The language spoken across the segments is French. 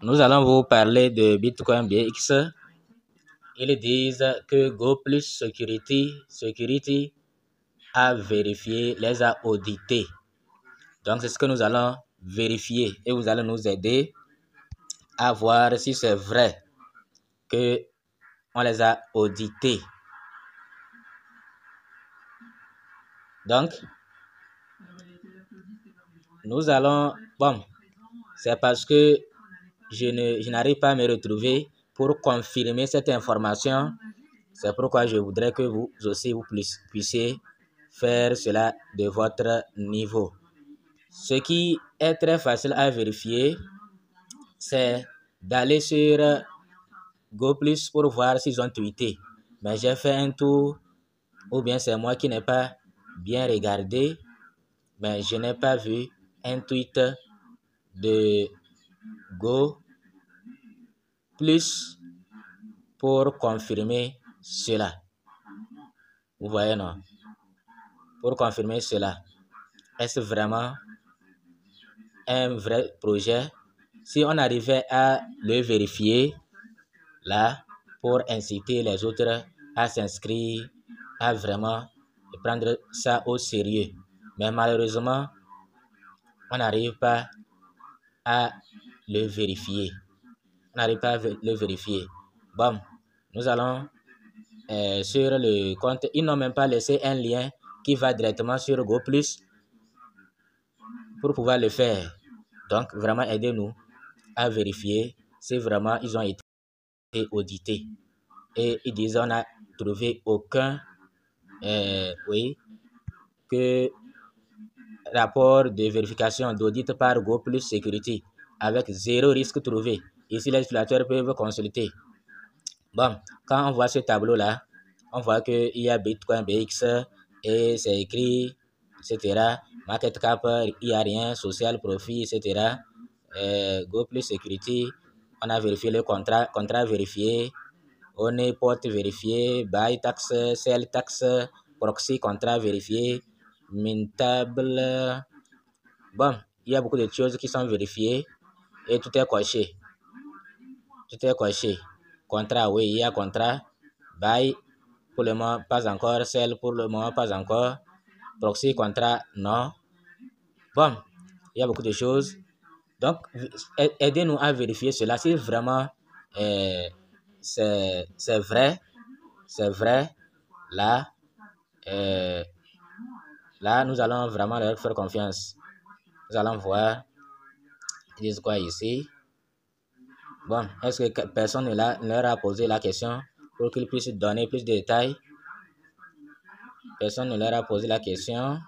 Nous allons vous parler de Bitcoin BX. Ils disent que GoPlus Security a vérifié, les a audités. Donc, c'est ce que nous allons vérifier et vous allez nous aider à voir si c'est vrai que on les a audités. Donc, nous allons... Bon, c'est parce que je n'arrive pas à me retrouver pour confirmer cette information. C'est pourquoi je voudrais que vous aussi vous puissiez faire cela de votre niveau. Ce qui est très facile à vérifier, c'est d'aller sur GoPlus pour voir s'ils ont tweeté. Mais j'ai fait un tour, ou bien c'est moi qui n'ai pas bien regardé, mais je n'ai pas vu un tweet de GoPlus pour confirmer cela. Vous voyez, non? Pour confirmer cela. Est-ce vraiment un vrai projet? Si on arrivait à le vérifier, là, pour inciter les autres à s'inscrire, à vraiment prendre ça au sérieux. Mais malheureusement, on n'arrive pas à le vérifier. On n'arrive pas à le vérifier. Bon, nous allons sur le compte. Ils n'ont même pas laissé un lien qui va directement sur GoPlus pour pouvoir le faire. Donc, vraiment, aidez-nous à vérifier si vraiment ils ont été audités. Et ils disent on n'a trouvé aucun rapport de vérification d'audit par GoPlus Security avec 0 risque trouvé. Ici, les utilisateurs peuvent consulter. Bon, quand on voit ce tableau-là, on voit qu'il y a Bitcoin BX et c'est écrit, etc. Market cap, il n'y a rien, social profit, etc. GoPlus Security, on a vérifié le contrat vérifié, on est porte vérifié, buy tax, sell tax, proxy contrat vérifié, mintable. Bon, il y a beaucoup de choses qui sont vérifiées et tout est coché. Tout est coché. Contrat, oui, il y a contrat. Buy, pour le moment, pas encore. Sell, pour le moment, pas encore. Proxy, contrat, non. Bon, il y a beaucoup de choses. Donc, aidez-nous à vérifier cela. Si vraiment c'est vrai, là, là, nous allons vraiment leur faire confiance. Nous allons voir. Ils disent quoi ici? Bon, est-ce que personne ne leur a posé la question pour qu'ils puissent donner plus de détails? Personne ne leur a posé la question.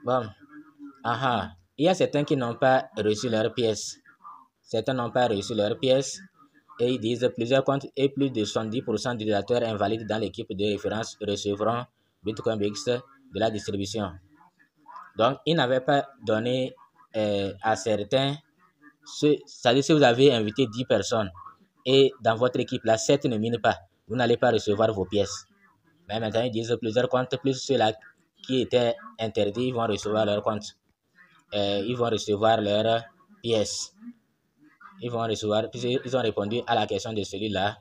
Bon, il y a certains qui n'ont pas reçu leurs pièces. Certains n'ont pas reçu leurs pièces et ils disent plusieurs comptes et plus de 70% d'utilisateurs invalides dans l'équipe de référence recevront Bitcoin BX de la distribution. Donc, ils n'avaient pas donné à certains, c'est-à-dire si vous avez invité 10 personnes et dans votre équipe, là, 7 ne minent pas, vous n'allez pas recevoir vos pièces. Mais maintenant, ils disent plusieurs comptes, plus ceux-là qui étaient interdits, ils vont recevoir leur compte. Ils vont recevoir leurs pièces. Ils vont recevoir, ils ont répondu à la question de celui-là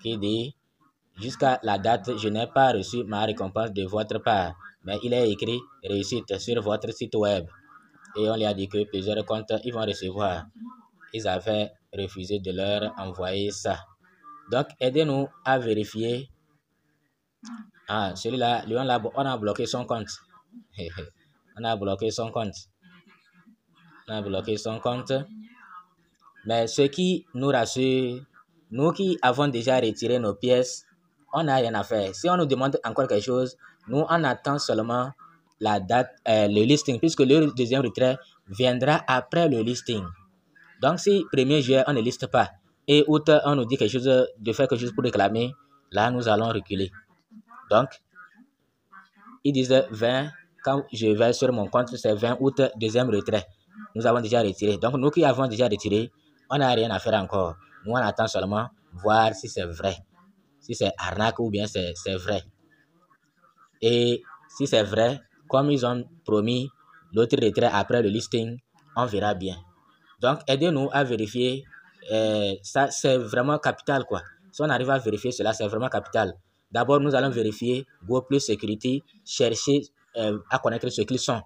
qui dit jusqu'à la date, je n'ai pas reçu ma récompense de votre part, mais il est écrit réussite sur votre site web. Et on lui a dit que plusieurs comptes, ils vont recevoir. Ils avaient refusé de leur envoyer ça. Donc, aidez-nous à vérifier. Celui-là, lui, on a bloqué son compte. On a bloqué son compte. On a bloqué son compte. Mais ce qui nous rassure, nous qui avons déjà retiré nos pièces, on n'a rien à faire. Si on nous demande encore quelque chose, nous, on attend seulement la date, le listing, puisque le deuxième retrait viendra après le listing. Donc, si 1er juillet, on ne liste pas, et août, on nous dit quelque chose, de faire quelque chose pour réclamer, là, nous allons reculer. Donc, ils disent 20, quand je vais sur mon compte, c'est 20 août, deuxième retrait. Nous avons déjà retiré. Donc, nous qui avons déjà retiré, on n'a rien à faire encore. Nous, on attend seulement voir si c'est vrai. Si c'est arnaque ou bien c'est vrai. Et si c'est vrai, comme ils ont promis l'autre retrait après le listing, on verra bien. Donc, aidez-nous à vérifier. Ça, c'est vraiment capital, quoi. Si on arrive à vérifier cela, c'est vraiment capital. D'abord, nous allons vérifier Go Plus Security, chercher à connaître ce qu'ils sont.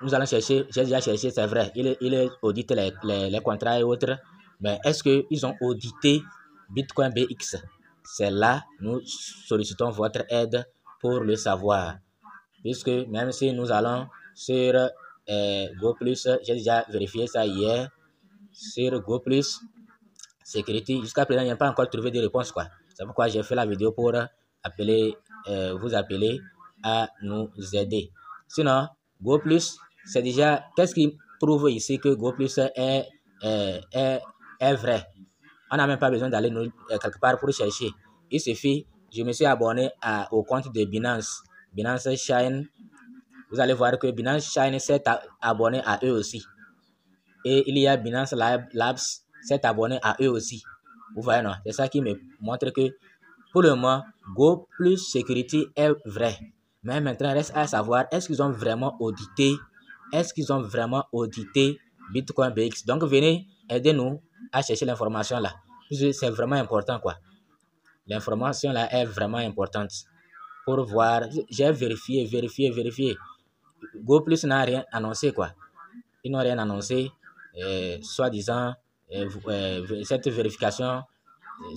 Nous allons chercher, j'ai déjà cherché, c'est vrai, il audite les contrats et autres, mais est-ce qu'ils ont audité Bitcoin BX? C'est là, nous sollicitons votre aide pour le savoir. Puisque même si nous allons sur Go Plus, j'ai déjà vérifié ça hier, sur Go Plus Security, jusqu'à présent, il n'y a pas encore trouvé de réponse, quoi. C'est pourquoi j'ai fait la vidéo pour appeler, vous appeler à nous aider. Sinon, Go Plus, c'est déjà, qu'est-ce qui prouve ici que Go Plus est vrai? On n'a même pas besoin d'aller quelque part pour chercher. Il suffit, je me suis abonné au compte de Binance, Binance Shine. Vous allez voir que Binance Shine s'est abonné à eux aussi. Et il y a Binance Labs s'est abonné à eux aussi. Vous voyez, non? C'est ça qui me montre que pour le moment, Go Plus Security est vrai. Mais maintenant, reste à savoir, est-ce qu'ils ont vraiment audité? Est-ce qu'ils ont vraiment audité Bitcoin BX? Donc, venez, aidez-nous à chercher l'information là. C'est vraiment important, quoi. L'information là est vraiment importante. Pour voir, j'ai vérifié. Go Plus n'a rien annoncé, quoi. Ils n'ont rien annoncé. Soi-disant, cette vérification,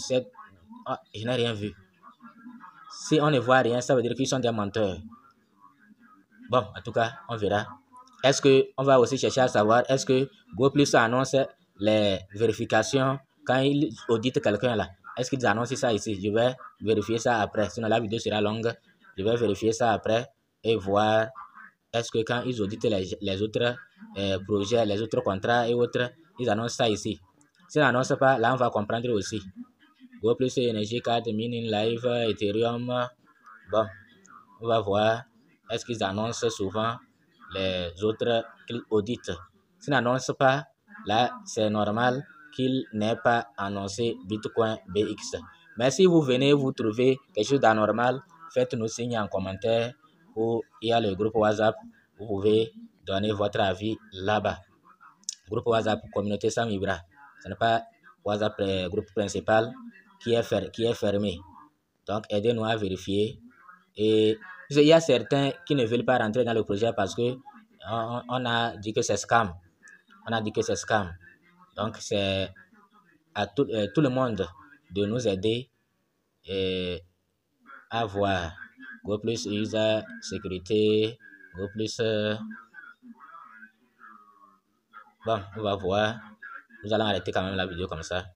je n'ai rien vu. Si on ne voit rien, ça veut dire qu'ils sont des menteurs. Bon, en tout cas, on verra. Est-ce qu'on va aussi chercher à savoir, est-ce que GoPlus annonce les vérifications quand ils auditent quelqu'un là? Est-ce qu'ils annoncent ça ici? Je vais vérifier ça après. Sinon, la vidéo sera longue. Je vais vérifier ça après et voir est-ce que quand ils auditent les autres projets, les autres contrats et autres, ils annoncent ça ici. S'ils n'annoncent pas, là, on va comprendre aussi. GoPlus Energy Card, Mining Live, Ethereum. Bon, on va voir. Est-ce qu'ils annoncent souvent les autres qu'ils auditent? S'ils n'annoncent pas, là, c'est normal qu'ils n'aient pas annoncé Bitcoin BX. Mais si vous venez vous trouver quelque chose d'anormal, faites-nous signe en commentaire ou il y a le groupe WhatsApp. Vous pouvez donner votre avis là-bas. Groupe WhatsApp Communauté Sam Ibra. Ce n'est pas WhatsApp groupe principal qui est fermé. Donc, aidez-nous à vérifier. Et il y a certains qui ne veulent pas rentrer dans le projet parce que on a dit que c'est scam. On a dit que c'est scam. Donc, c'est à tout le monde de nous aider à voir. Go Plus User Sécurité. Go Plus. Bon, on va voir. Nous allons arrêter quand même la vidéo comme ça.